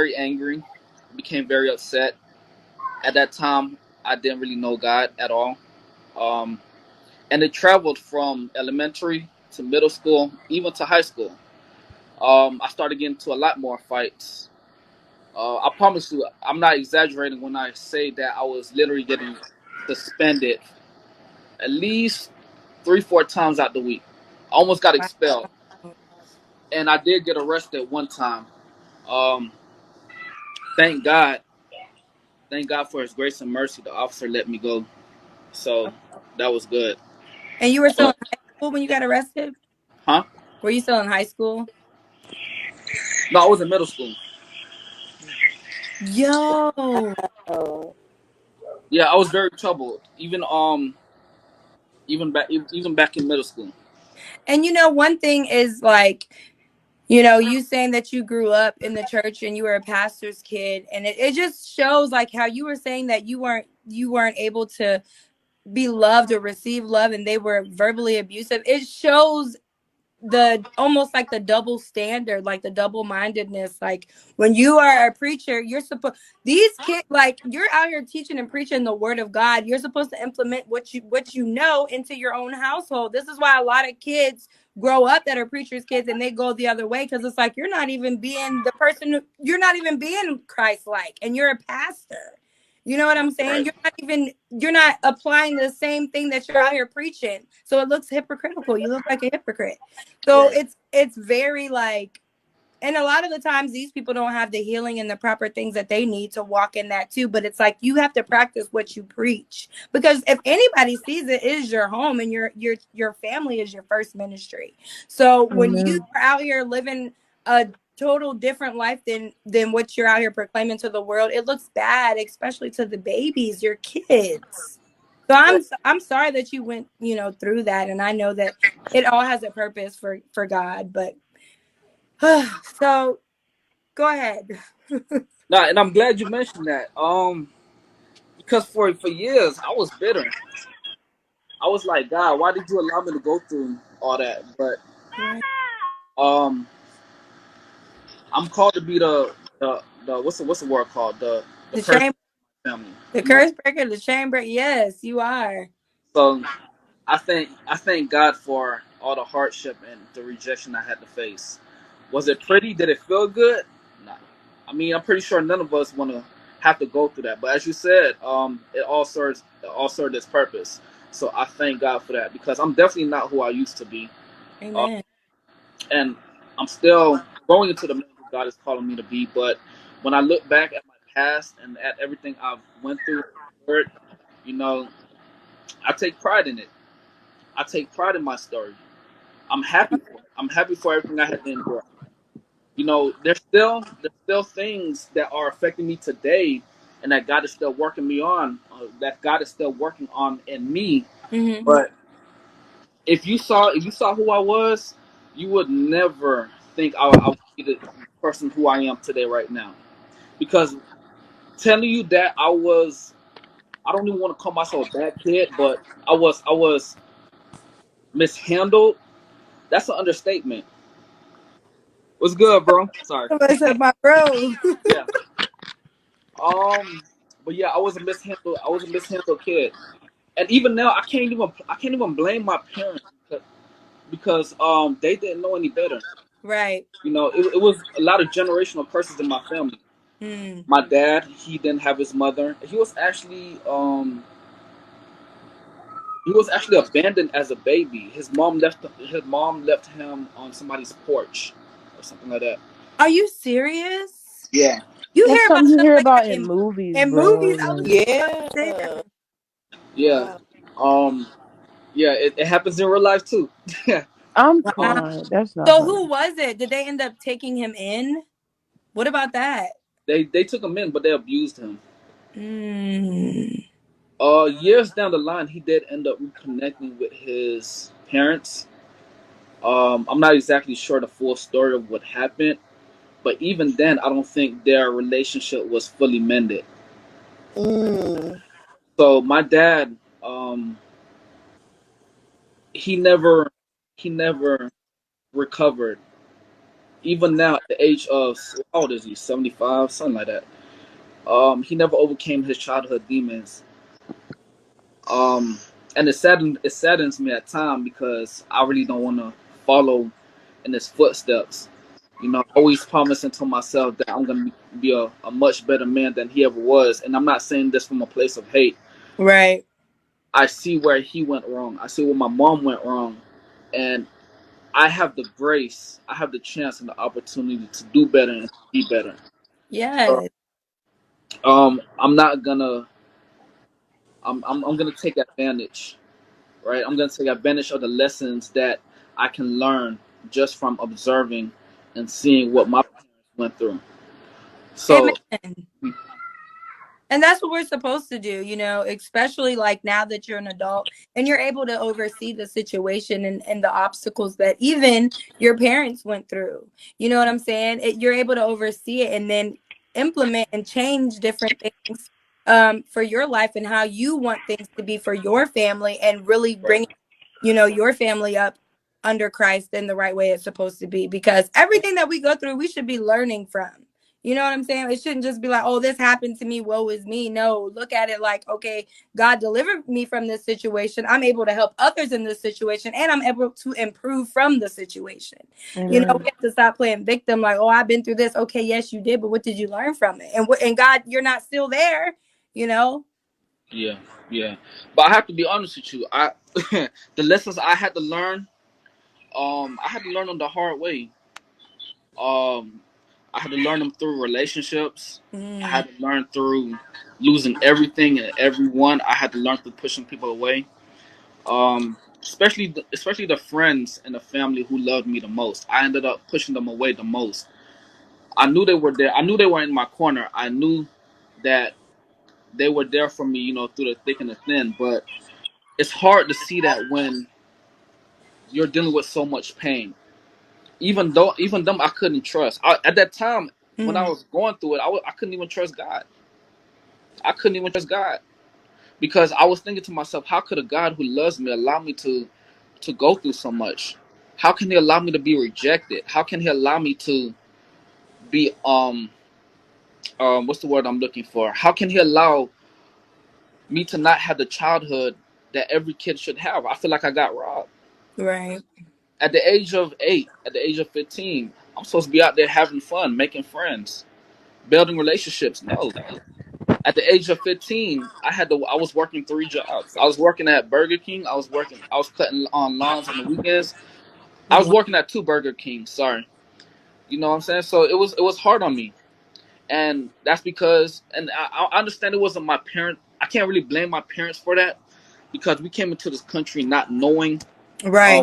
very angry, became very upset. At that time, I didn't really know God at all. Um, and it traveled from elementary to middle school, even to high school. I started getting into a lot more fights. I promise you, I'm not exaggerating when I say that I was literally getting suspended at least 3, 4 times out the week. I almost got expelled, Wow. and I did get arrested one time. Um, thank God, thank God for His grace and mercy. The officer let me go, so that was good. And you were still Uh, in high school when you got arrested? huh? Were you still in high school? No, I was in middle school. Yo. Oh, Yeah, I was very troubled, even back in middle school. And one thing is like, you saying that you grew up in the church and you were a pastor's kid, and it just shows like how you were saying that you weren't able to be loved or receive love, and they were verbally abusive. It shows the almost like the double standard, like the double mindedness. Like when you are a preacher, you're supposed these kids, like you're out here teaching and preaching the word of God. You're supposed to implement what you know into your own household. This is why a lot of kids grow up that are preachers kids and they go the other way, because it's like you're not even being the person you're not even being Christ like, and you're a pastor. You know what I'm saying? Right. You're not applying the same thing that you're out here preaching. So it looks hypocritical. You look like a hypocrite. So Right. it's very like, and a lot of the times these people don't have the healing and the proper things that they need to walk in that too. But it's like you have to practice what you preach, because if anybody sees it, it is your home, and your family is your first ministry. So when you amen. are out here living a total different life than what you're out here proclaiming to the world, it looks bad, especially to the babies, your kids. So Right. I'm sorry that you went through that, and I know that it all has a purpose for God. But so go ahead. Nah, and I'm glad you mentioned that. Because for years I was bitter. I was like, God, why did you allow me to go through all that? But Right. um, I'm called to be the what's the word called, the The curse chain, family. the You know. curse breaker, the chain breaker. Yes, you are. So I thank God for all the hardship and the rejection I had to face. Was it pretty? Did it feel good? Nah. I mean, I'm pretty sure none of us want to have to go through that. But as you said, it all served its purpose. So I thank God for that, because I'm definitely not who I used to be, uh, Amen. and I'm still growing into the man who God is calling me to be. But when I look back at my past and at everything I've went through, you know, I take pride in it. I take pride in my story. I'm happy for it. I'm happy for everything I had to endure. There's still things that are affecting me today, and that God is still working me on. That God is still working on in me. Hmm. But if you saw who I was, you would never think I would be the person who I am today right now. Because telling you that I don't even want to call myself a bad kid, but I was mishandled. That's an understatement. What's good, bro? Sorry. Somebody said, my bro. Yeah. Um. But yeah, I was a mishandled kid, and even now I can't even blame my parents, because they didn't know any better. Right. It was a lot of generational curses in my family. Mm. My dad, he didn't have his mother. He was actually abandoned as a baby. His mom left him on somebody's porch or something like that. Are you serious? Yeah. You That's hear about something you stuff hear like that about in in movies, in movies? bro. I was Like, just about to say that. yeah. Yeah. Wow. Um. Yeah. It happens in real life too. I'm Wow. crying. That's not So funny. who was it? Did they end up taking him in? What about that? They took him in, but they abused him. Mm. Years down the line, he did end up reconnecting with his parents. I'm not exactly sure the full story of what happened, but even then, I don't think their relationship was fully mended. Mm. So my dad, um, he never recovered Even now, at the age of how old is he? 75, something like that. He never overcame his childhood demons. Um, and it saddens me at times because I really don't want to follow in his footsteps. Always promising to myself that I'm gonna be a much better man than he ever was. And I'm not saying this from a place of hate. Right. I see where he went wrong. I see where my mom went wrong, and I have the grace, I have the chance and the opportunity to do better and be better. So, Yes. I'm not gonna. I'm gonna take advantage, right? I'm gonna take advantage of the lessons that I can learn just from observing and seeing what my parents went through. So, Amen. And that's what we're supposed to do, especially like now that you're an adult and you're able to oversee the situation and the obstacles that even your parents went through. You know what I'm saying? You're able to oversee it and then implement and change different things for your life and how you want things to be for your family and really bring your family up under Christ in the right way it's supposed to be, because everything that we go through we should be learning from. You know what I'm saying? It shouldn't just be like, oh, this happened to me, woe is me. No, look at it like, okay, God delivered me from this situation, I'm able to help others in this situation, and I'm able to improve from the situation. Amen. We have to stop playing victim, like, oh, I've been through this. Okay, yes you did, but what did you learn from it? And God, you're not still there you know yeah, yeah. But I have to be honest with you. The lessons I had to learn, I had to learn them the hard way. Um, I had to learn them through relationships. I mm, had to learn through losing everything and everyone. I had to learn through pushing people away. Especially the friends and the family who loved me the most. I ended up pushing them away the most. I knew they were there. I knew they were in my corner. I knew that they were there for me, through the thick and the thin. But it's hard to see that when you're dealing with so much pain. Even them, I couldn't trust. At that time, when I mm, was going through it, I couldn't even trust God. I couldn't even trust God because I was thinking to myself, how could a God who loves me allow me to go through so much? How can He allow me to be rejected? How can He allow me to be what's the word I'm looking for? How can He allow me to not have the childhood that every kid should have? I feel like I got robbed. right. At the age of 8, at the age of 15, I'm supposed to be out there having fun, making friends, building relationships. No. At the age of 15, I was working 3 jobs. I was working at Burger King. I was cutting on lawns on the weekends. I was Wow. working at 2 Burger Kings, sorry. You know what I'm saying? So it was hard on me. And that's because, and I understand it wasn't my parent. I can't really blame my parents for that because we came into this country not knowing Right.